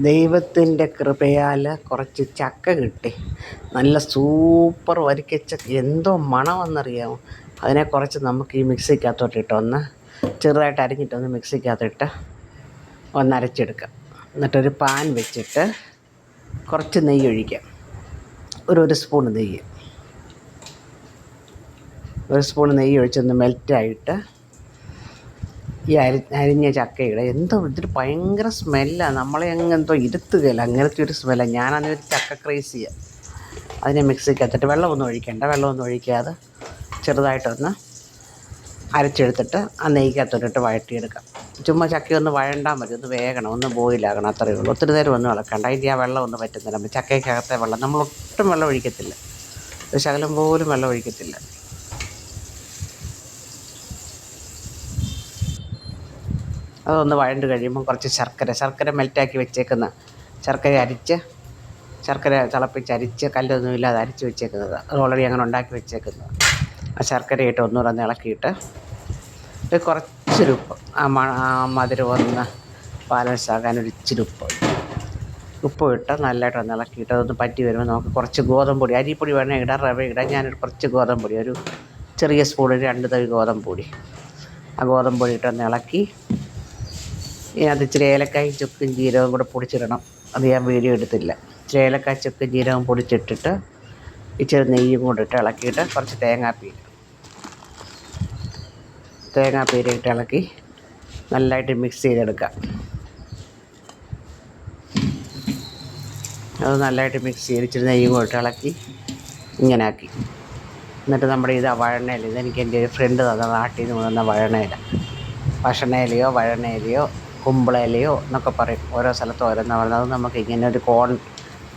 ദൈവത്തിൻ്റെ കൃപയാൽ കുറച്ച് ചക്ക കിട്ടി. നല്ല സൂപ്പർ വരിക്കച്ചക്ക. എന്തോ മണമെന്നറിയാമോ. അതിനെ കുറച്ച് നമുക്ക് ഈ മിക്സിക്കകത്തോട്ടിട്ട് ഒന്ന് ചെറുതായിട്ട് അരിഞ്ഞിട്ടൊന്ന് മിക്സിക്കകത്തിട്ട് ഒന്ന് അരച്ചെടുക്കാം. എന്നിട്ടൊരു പാൻ വെച്ചിട്ട് കുറച്ച് നെയ്യ് ഒഴിക്കാം. ഒരു സ്പൂൺ നെയ്യ് ഒഴിച്ചൊന്ന് മെൽറ്റായിട്ട് ഈ അരിഞ്ഞ ചക്കയുടെ എന്തോ ഇതൊരു ഭയങ്കര സ്മെല്ലാണ്. നമ്മളെ എന്തോ ഇരുത്തുകയില്ല, അങ്ങനത്തെ ഒരു സ്മെല്ലാണ്. ഞാനതൊരു ചക്ക ക്രേസിയാണ്. അതിനെ മിക്സിക്കകത്തിട്ട് വെള്ളമൊന്നും ഒഴിക്കാതെ ചെറുതായിട്ടൊന്ന് അരച്ചെടുത്തിട്ട് ആ നെയ്ക്കകത്തോട്ടിട്ട് വഴറ്റിയെടുക്കാം. ചുമ്മാ ചക്കയൊന്ന് വഴണ്ടാൽ മതി, ഒന്ന് വേകണം, ഒന്ന് ബോയിലാകണം, അത്രയേ ഉള്ളൂ. ഒത്തിരി നേരം ഒന്നും ഇളക്കണ്ട. അതിൻ്റെ ആ വെള്ളം ഒന്ന് പറ്റുന്നില്ല. ചക്കയ്ക്കകത്തെ വെള്ളം നമ്മളൊട്ടും വെള്ളം ഒഴിക്കത്തില്ല, ഒരു ശകലം പോലും വെള്ളം ഒഴിക്കത്തില്ല. അതൊന്ന് വഴണ്ട് കഴിയുമ്പോൾ കുറച്ച് ശർക്കര മെൽറ്റാക്കി വെച്ചേക്കുന്ന ശർക്കര തിളപ്പിച്ചരിച്ച് കല്ലൊന്നുമില്ലാതെ അരിച്ച് വെച്ചേക്കുന്നത്, അത് ഓൾറെഡി അങ്ങനെ ഉണ്ടാക്കി വെച്ചേക്കുന്നത്. ആ ശർക്കരയിട്ട് ഒന്നുകൂടെ ഒന്ന് ഇളക്കിയിട്ട് കുറച്ചൊരു ഉപ്പ്, ആ മധുരം ഒന്ന് ബാലൻസ് ആകാൻ ഒരു ഇച്ചിരി ഉപ്പ് ഇട്ട് നല്ലതായിട്ടൊന്ന് ഇളക്കിയിട്ട് അതൊന്ന് പറ്റി വരുമ്പോൾ നമുക്ക് കുറച്ച് ഗോതമ്പൊടി, അരിപ്പൊടി വേണേൽ ഇടാം, റവ ഇടാം. ഞാനൊരു കുറച്ച് ഗോതമ്പൊടി, ഒരു ചെറിയ സ്പൂണിൽ 2 തവി ഗോതമ്പൊടി, ആ ഗോതമ്പൊടി ഇട്ടൊന്ന് ഇളക്കി ഇതിനകത്ത് ഇച്ചിരി ഏലക്കായും ചുക്കും ജീരകവും കൂടെ പൊടിച്ചിടണം. അത് ഞാൻ വീഡിയോ എടുത്തില്ല. ഇച്ചിരി ഏലക്കായ ചുക്കും ജീരകം പൊടിച്ചിട്ടിട്ട് ഇച്ചിരി നെയ്യും കൂടെ ഇട്ട് ഇളക്കിയിട്ട് കുറച്ച് തേങ്ങാപ്പീര ഇട്ട് ഇളക്കി നല്ലതായിട്ട് മിക്സ് ചെയ്തെടുക്കാം. അത് നല്ലതായിട്ട് മിക്സ് ചെയ്ത് ഇച്ചിരി നെയ്യും കൂടെ ഇട്ട് ഇളക്കി ഇങ്ങനെ ആക്കി. എന്നിട്ട് നമ്മുടെ വഴണയില, ഇതെനിക്ക് എൻ്റെ ഒരു ഫ്രണ്ട് തന്ന നാട്ടിൽ നിന്ന് കൊണ്ടുവന്ന വഴണയില, ഭക്ഷണയിലയോ വഴണയിലയോ കുമ്പളയിലയോ എന്നൊക്കെ പറയും, ഓരോ സ്ഥലത്ത് ഓരോന്ന് പറയുന്നത്. അത് നമുക്ക് ഇങ്ങനെ ഒരു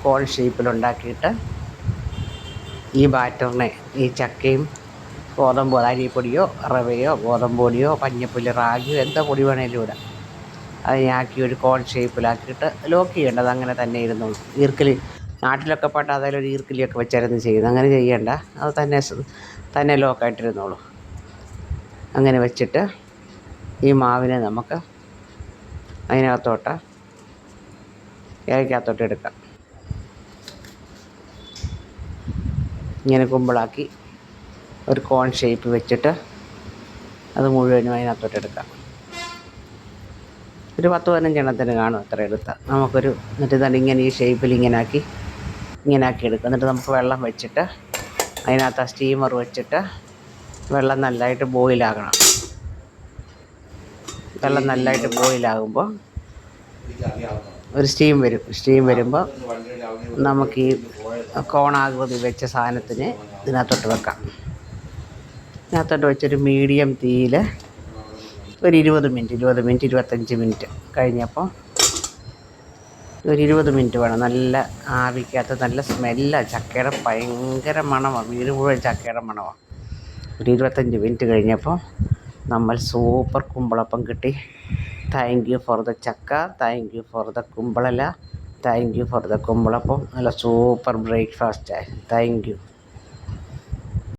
കോൺ ഷേപ്പിലുണ്ടാക്കിയിട്ട് ഈ ബാറ്ററിനെ ഈ ചക്കയും ഗോതമ്പ് അരിപ്പൊടിയോ റവയോ ഗോതമ്പൊടിയോ മഞ്ഞൾപ്പൊടി റാഗിയോ എന്താ പൊടി വേണേലും ഇടാം, അതിനാക്കി ഒരു കോൺ ഷേപ്പിലാക്കിയിട്ട് ലോക്ക് ചെയ്യേണ്ടത് അങ്ങനെ തന്നെ ഇരുന്നുള്ളൂ. നാട്ടിലൊക്കെ പാട്ട് അതിലൊരു ഈർക്കിലിയൊക്കെ വെച്ചായിരുന്നു ചെയ്യുന്നത്. അങ്ങനെ ചെയ്യേണ്ട, അത് തന്നെ ലോക്കായിട്ടിരുന്നോളൂ. അങ്ങനെ വെച്ചിട്ട് ഈ മാവിനെ നമുക്ക് ഇലയ്ക്കകത്തോട്ട് എടുക്കാം. ഇങ്ങനെ കുമ്പിളാക്കി ഒരു കോൺ ഷേപ്പ് വെച്ചിട്ട് അത് മുഴുവനും അതിനകത്തോട്ട് എടുക്കാം. ഒരു 10-15 എണ്ണത്തിന് കാണും അത്ര എടുത്താൽ എന്നിട്ട് തന്നെ ഇങ്ങനെ ഈ ഷേപ്പിൽ ഇങ്ങനെ ആക്കി എടുക്കും. എന്നിട്ട് നമുക്ക് വെള്ളം വെച്ചിട്ട് അതിനകത്ത് ആ സ്റ്റീമർ വെച്ചിട്ട് വെള്ളം നല്ലതായിട്ട് ബോയിലാകണം. വെള്ളം നല്ലതായിട്ട് ബോയിലാകുമ്പോൾ ഒരു സ്റ്റീം വരുമ്പോൾ നമുക്ക് ഈ കോണാകൃതി വെച്ച സാധനത്തിന് ഇതിനകത്തോട്ട് വെക്കാം. ഇതിനകത്തോട്ട് വെച്ചൊരു മീഡിയം തീയിൽ ഒരു 20 മിനിറ്റ് 25 മിനിറ്റ് കഴിഞ്ഞപ്പോൾ, ഒരു 20 മിനിറ്റ് വേണം. നല്ല ആവിക്കകത്ത് നല്ല സ്മെല്ലാണ്, ചക്കയുടെ ഭയങ്കര മണമാണ്, വീട് മുഴുവൻ ചക്കയുടെ മണമാണ്. ഒരു 25 മിനിറ്റ് കഴിഞ്ഞപ്പോൾ നമ്മൾ സൂപ്പർ കുമ്പളപ്പം കിട്ടി. Thank you for the chakka, thank you for the കുമ്പളല, thank you for the kumbalappam. നല്ല സൂപ്പർ ബ്രേക്ക്ഫാസ്റ്റായി. Thank you.